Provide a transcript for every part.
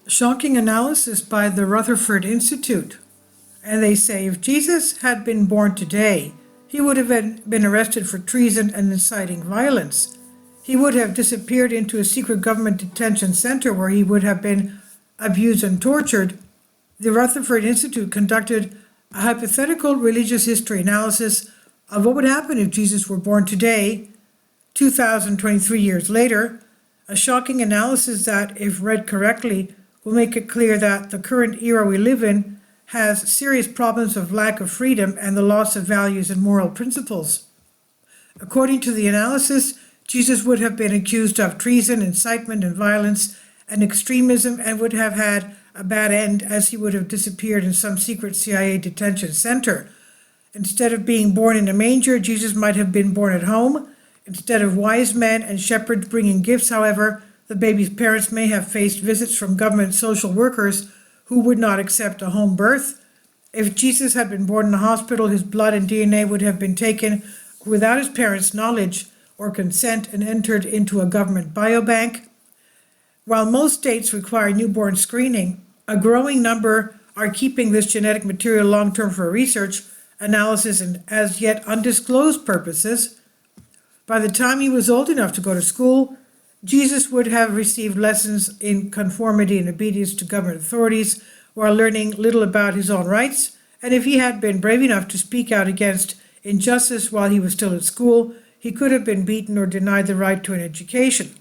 Shocking analysis by the Rutherford Institute. And they say if Jesus had been born today, he would have been arrested for treason and inciting violence. He would have disappeared into a secret government detention center where he would have been abused and tortured. The Rutherford Institute conducted a hypothetical religious history analysis of what would happen if Jesus were born today, 2023 years later, a shocking analysis that, if read correctly, will make it clear that the current era we live in has serious problems of lack of freedom and the loss of values and moral principles. According to the analysis, Jesus would have been accused of treason, incitement and violence and extremism and would have had a bad end, as he would have disappeared in some secret CIA detention center. Instead of being born in a manger, Jesus might have been born at home. Instead of wise men and shepherds bringing gifts, however, the baby's parents may have faced visits from government social workers who would not accept a home birth. If Jesus had been born in a hospital, his blood and DNA would have been taken without his parents' knowledge or consent and entered into a government biobank. While most states require newborn screening, a growing number are keeping this genetic material long-term for research, analysis, and as yet undisclosed purposes. By the time he was old enough to go to school, Jesus would have received lessons in conformity and obedience to government authorities while learning little about his own rights, and if he had been brave enough to speak out against injustice while he was still at school, he could have been beaten or denied the right to an education.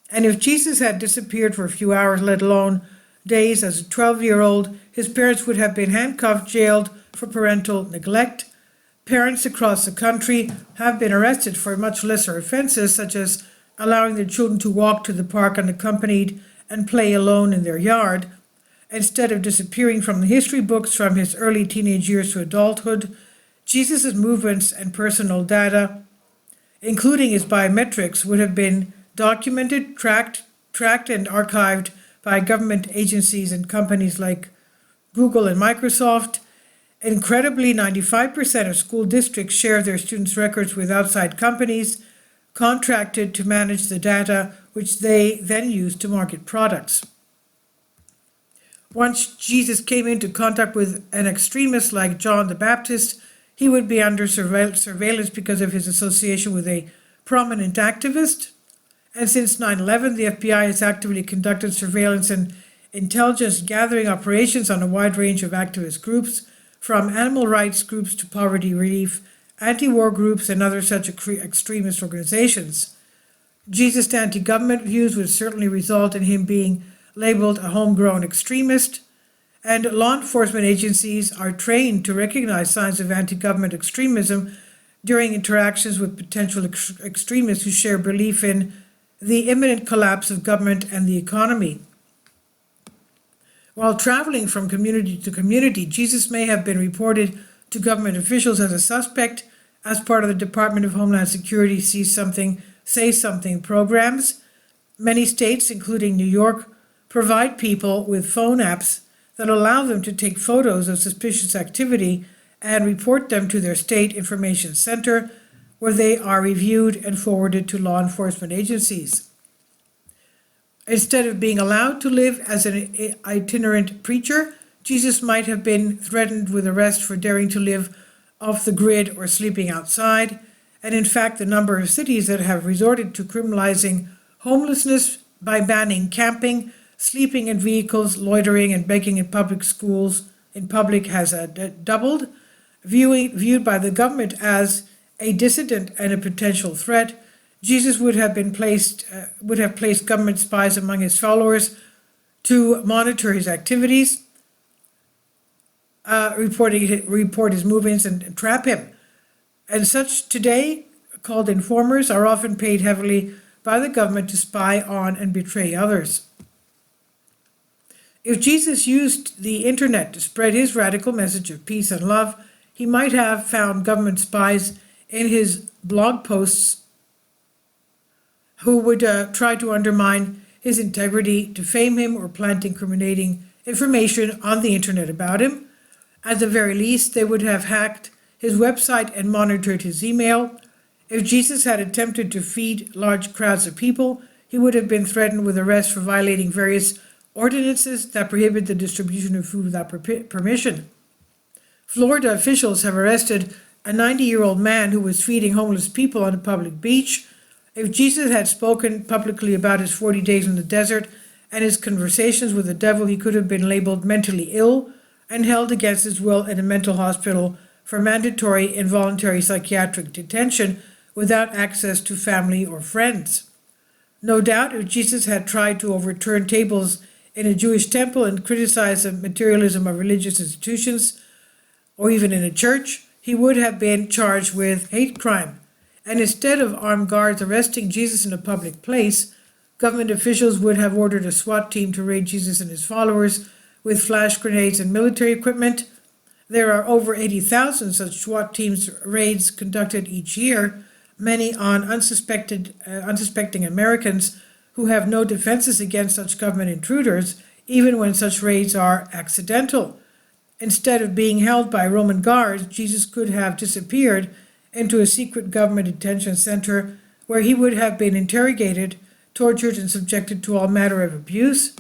And if Jesus had disappeared for a few hours, let alone days, as a 12-year-old, his parents would have been handcuffed, jailed for parental neglect. Parents across the country have been arrested for much lesser offenses, such as allowing their children to walk to the park unaccompanied and play alone in their yard. Instead of disappearing from the history books from his early teenage years to adulthood, Jesus' movements and personal data, including his biometrics, would have been documented, tracked and archived by government agencies and companies like Google and Microsoft. Incredibly, 95% of school districts share their students' records with outside companies contracted to manage the data, which they then use to market products. Once Jesus came into contact with an extremist like John the Baptist, he would be under surveillance because of his association with a prominent activist. And since 9/11, the FBI has actively conducted surveillance and intelligence gathering operations on a wide range of activist groups, from animal rights groups to poverty relief, anti-war groups, and other such extremist organizations. Jesus' anti-government views would certainly result in him being labeled a homegrown extremist, and law enforcement agencies are trained to recognize signs of anti-government extremism during interactions with potential extremists who share belief in the imminent collapse of government and the economy. While traveling from community to community, Jesus may have been reported to government officials as a suspect as part of the Department of Homeland Security Say Something programs. Many states, including New York, provide people with phone apps that allow them to take photos of suspicious activity and report them to their state information center, where they are reviewed and forwarded to law enforcement agencies. Instead of being allowed to live as an itinerant preacher, Jesus might have been threatened with arrest for daring to live off the grid or sleeping outside. And in fact, the number of cities that have resorted to criminalizing homelessness by banning camping, sleeping in vehicles, loitering, and begging in public has doubled. Viewed by the government as a dissident and a potential threat, Jesus would have placed government spies among his followers to monitor his activities, report his movements, and trap him. And such today, called informers, are often paid heavily by the government to spy on and betray others. If Jesus used the internet to spread his radical message of peace and love, he might have found government spies in his blog posts who would try to undermine his integrity, defame him, or plant incriminating information on the internet about him. At the very least, they would have hacked his website and monitored his email. If Jesus had attempted to feed large crowds of people, he would have been threatened with arrest for violating various ordinances that prohibit the distribution of food without permission. Florida officials have arrested a 90-year-old man who was feeding homeless people on a public beach. If Jesus had spoken publicly about his 40 days in the desert and his conversations with the devil, he could have been labeled mentally ill and held against his will in a mental hospital for mandatory involuntary psychiatric detention without access to family or friends. No doubt, if Jesus had tried to overturn tables in a Jewish temple and criticize the materialism of religious institutions, or even in a church, he would have been charged with hate crime. And instead of armed guards arresting Jesus in a public place, government officials would have ordered a SWAT team to raid Jesus and his followers with flash grenades and military equipment. There are over 80,000 such SWAT teams raids conducted each year, many on unsuspecting Americans who have no defenses against such government intruders, even when such raids are accidental. Instead of being held by Roman guards, Jesus could have disappeared into a secret government detention center where he would have been interrogated, tortured, and subjected to all manner of abuse.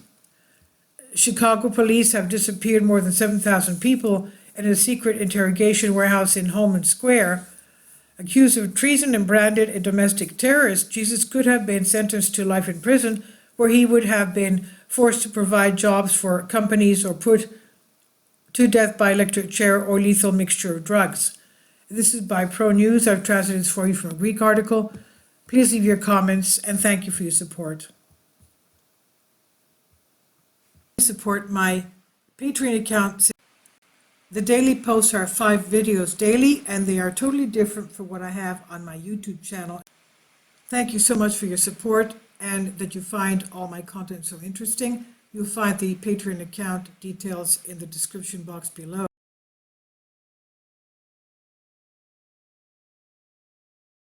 Chicago police have disappeared more than 7,000 people in a secret interrogation warehouse in Holman Square. Accused of treason and branded a domestic terrorist, Jesus could have been sentenced to life in prison, where he would have been forced to provide jobs for companies or put to death by electric chair or lethal mixture of drugs. This is by Pro News. I've translated this for you from a Greek article. Please leave your comments, and thank you for your support. Support my Patreon account. The daily posts are 5 videos daily, and they are totally different from what I have on my YouTube channel. Thank you so much for your support and that you find all my content so interesting. You'll find the Patreon account details in the description box below.